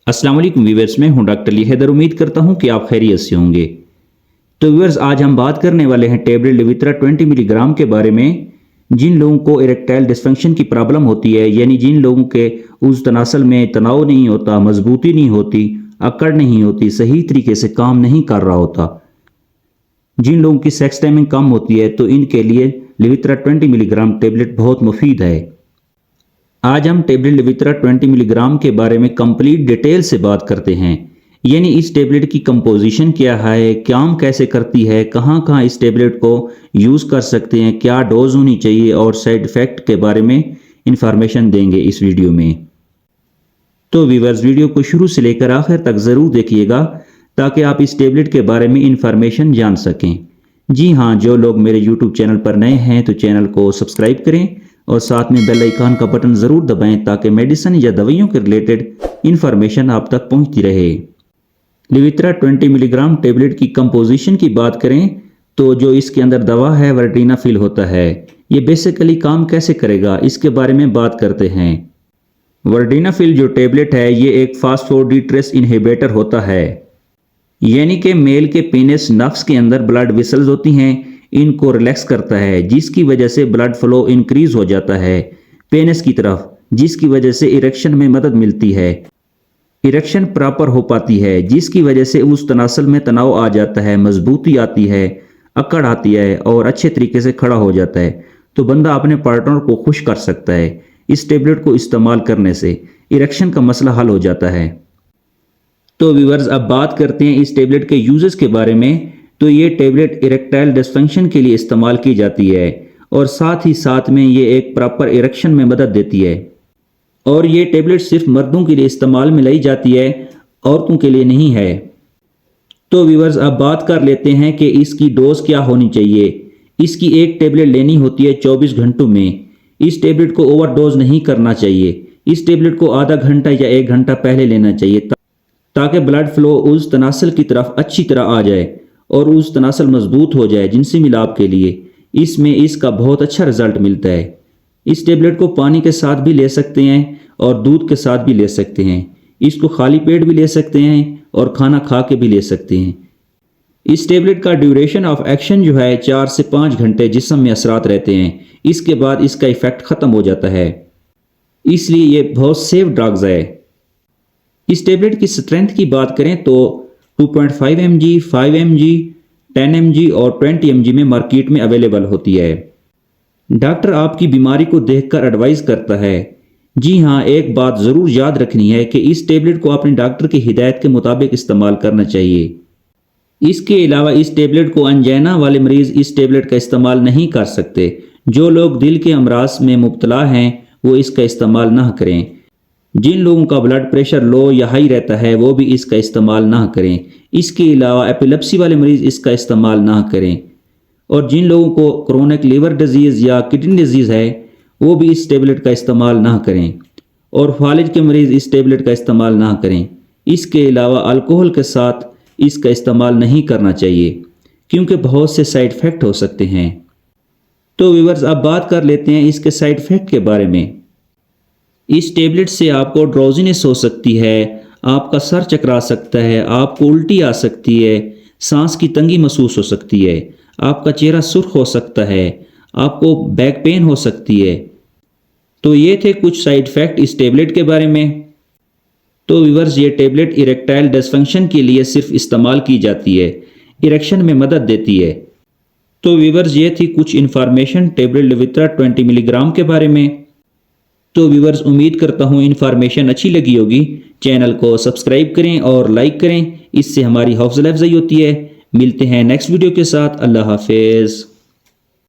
अस्सलाम वालेकुम व्यूअर्स, मैं हूं डॉक्टर अली हैदर। उम्मीद करता हूं कि आप खैरियत से होंगे। तो व्यूअर्स, आज हम बात करने वाले हैं टेबलेट लिवित्रा 20 मिलीग्राम के बारे में। जिन लोगों को इरेक्टाइल डिस्फंक्शन की प्रॉब्लम होती है, यानी जिन लोगों के उस तनासल में तनाव नहीं होता, मजबूती नहीं होती, अकड़ नहीं होती, सही तरीके से काम नहीं कर रहा होता, जिन लोगों की सेक्स टाइमिंग कम होती है, तो इनके लिए लिवित्रा 20 मिलीग्राम टेबलेट बहुत मुफीद है। आज हम टेबलेट लिवित्रा 20 मिलीग्राम के बारे में कंप्लीट डिटेल से बात करते हैं। यानी इस टेबलेट की कंपोजिशन क्या है, काम कैसे करती है, कहाँ कहाँ इस टेबलेट को यूज़ कर सकते हैं, क्या डोज होनी चाहिए और साइड इफ़ेक्ट के बारे में इंफॉर्मेशन देंगे इस वीडियो में। तो व्यूअर्स, वीडियो को शुरू से लेकर आखिर तक ज़रूर देखिएगा ताकि आप इस टेबलेट के बारे में इंफॉर्मेशन जान सकें। जी हाँ, जो लोग मेरे यूट्यूब चैनल पर नए हैं तो चैनल को सब्सक्राइब करें और साथ में बेल आइकन का बटन ज़रूर दबाएं ताकि मेडिसिन या दवाइयों के रिलेटेड इंफॉर्मेशन आप तक पहुंचती रहे। लिवित्रा 20 मिलीग्राम टेबलेट की कंपोजिशन की बात करें तो जो इसके अंदर दवा है वर्डिनाफिल होता है। ये बेसिकली काम कैसे करेगा इसके बारे में बात करते हैं। वर्डिनाफिल जो टेबलेट है ये एक फास्फोडिएस्ट्रेस इनहिबिटर होता है, यानी कि मेल के पेनिस नफ्स के अंदर ब्लड वेसल्स होती हैं, इनको रिलैक्स करता है, जिसकी वजह से ब्लड फ्लो इंक्रीज हो जाता है पेनिस की तरफ, जिसकी वजह से इरेक्शन में मदद मिलती है, इरेक्शन प्रॉपर हो पाती है, जिसकी वजह से उस तनासल में तनाव आ जाता है, मजबूती आती है, अकड़ आती है और अच्छे तरीके से खड़ा हो जाता है। तो बंदा अपने पार्टनर को खुश कर सकता है। इस टेबलेट को इस्तेमाल करने से इरेक्शन का मसला हल हो जाता है। तो व्यूअर्स, अब बात करते हैं इस टेबलेट के यूजेस के बारे में। तो ये टेबलेट इरेक्टाइल डिस्फंक्शन के लिए इस्तेमाल की जाती है और साथ ही साथ में ये एक प्रॉपर इरेक्शन में मदद देती है। और ये टेबलेट सिर्फ मर्दों के लिए इस्तेमाल में लाई जाती है, औरतों के लिए नहीं है। तो व्यूअर्स, अब बात कर लेते हैं कि इसकी डोज क्या होनी चाहिए। इसकी एक टेबलेट लेनी होती है 24 घंटों में। इस टेबलेट को ओवरडोज नहीं करना चाहिए। इस टेबलेट को आधा घंटा या 1 घंटा पहले लेना चाहिए ताकि ब्लड फ्लो उस तनासल की तरफ अच्छी तरह आ जाए और उस तनासल मजबूत हो जाए जिनसी मिलाप के लिए। इसमें इसका बहुत अच्छा रिजल्ट मिलता है। इस टेबलेट को पानी के साथ भी ले सकते हैं और दूध के साथ भी ले सकते हैं। इसको खाली पेट भी ले सकते हैं और खाना खा के भी ले सकते हैं। इस टेबलेट का ड्यूरेशन ऑफ एक्शन जो है 4 से 5 घंटे जिस्म में असरात रहते हैं। इसके बाद इसका इफेक्ट ख़त्म हो जाता है, इसलिए ये बहुत सेफ ड्रग्स है। इस टेबलेट की स्ट्रेंथ की बात करें तो 2.5 mg, 5 mg, 10 mg और 20 mg में मार्केट में अवेलेबल होती है। डॉक्टर आपकी बीमारी को देखकर एडवाइस करता है। जी हाँ, एक बात ज़रूर याद रखनी है कि इस टेबलेट को अपने डॉक्टर की हिदायत के मुताबिक इस्तेमाल करना चाहिए। इसके अलावा इस टेबलेट को अंजाइना वाले मरीज़ इस टेबलेट का इस्तेमाल नहीं कर सकते। जो लोग दिल के अमराज में मुब्तला हैं वो इसका इस्तेमाल ना करें। जिन लोगों का ब्लड प्रेशर लो या हाई रहता है वो भी इसका इस्तेमाल ना करें। इसके अलावा एपिलेप्सी वाले मरीज़ इसका इस्तेमाल ना करें। और जिन लोगों को क्रोनिक लिवर डिजीज़ या किडनी डिजीज़ है वो भी इस टेबलेट का इस्तेमाल ना करें। और फालिज के मरीज़ इस टेबलेट का इस्तेमाल ना करें। इसके अलावा अल्कोहल के साथ इसका इस्तेमाल नहीं करना चाहिए क्योंकि बहुत से साइड इफ़ेक्ट हो सकते हैं। तो व्यूअर्स, अब बात कर लेते हैं इसके साइड इफ़ेक्ट के बारे में। इस टेबलेट से आपको ड्राउजीनेस हो सकती है, आपका सर चकरा सकता है, आपको उल्टी आ सकती है, सांस की तंगी महसूस हो सकती है, आपका चेहरा सुर्ख हो सकता है, आपको बैक पेन हो सकती है। तो ये थे कुछ साइड इफ़ेक्ट इस टेबलेट के बारे में। तो व्यूअर्स, ये टेबलेट इरेक्टाइल डिस्फंक्शन के लिए सिर्फ इस्तेमाल की जाती है, इरेक्शन में मदद देती है। तो व्यूअर्स, ये थी कुछ इन्फॉर्मेशन टेबलेट लिवित्रा 20 मिलीग्राम के बारे में। तो व्यूअर्स, उम्मीद करता हूँ इन्फॉर्मेशन अच्छी लगी होगी। चैनल को सब्सक्राइब करें और लाइक करें, इससे हमारी हौसला अफजाई होती है। मिलते हैं नेक्स्ट वीडियो के साथ। अल्लाह हाफिज़।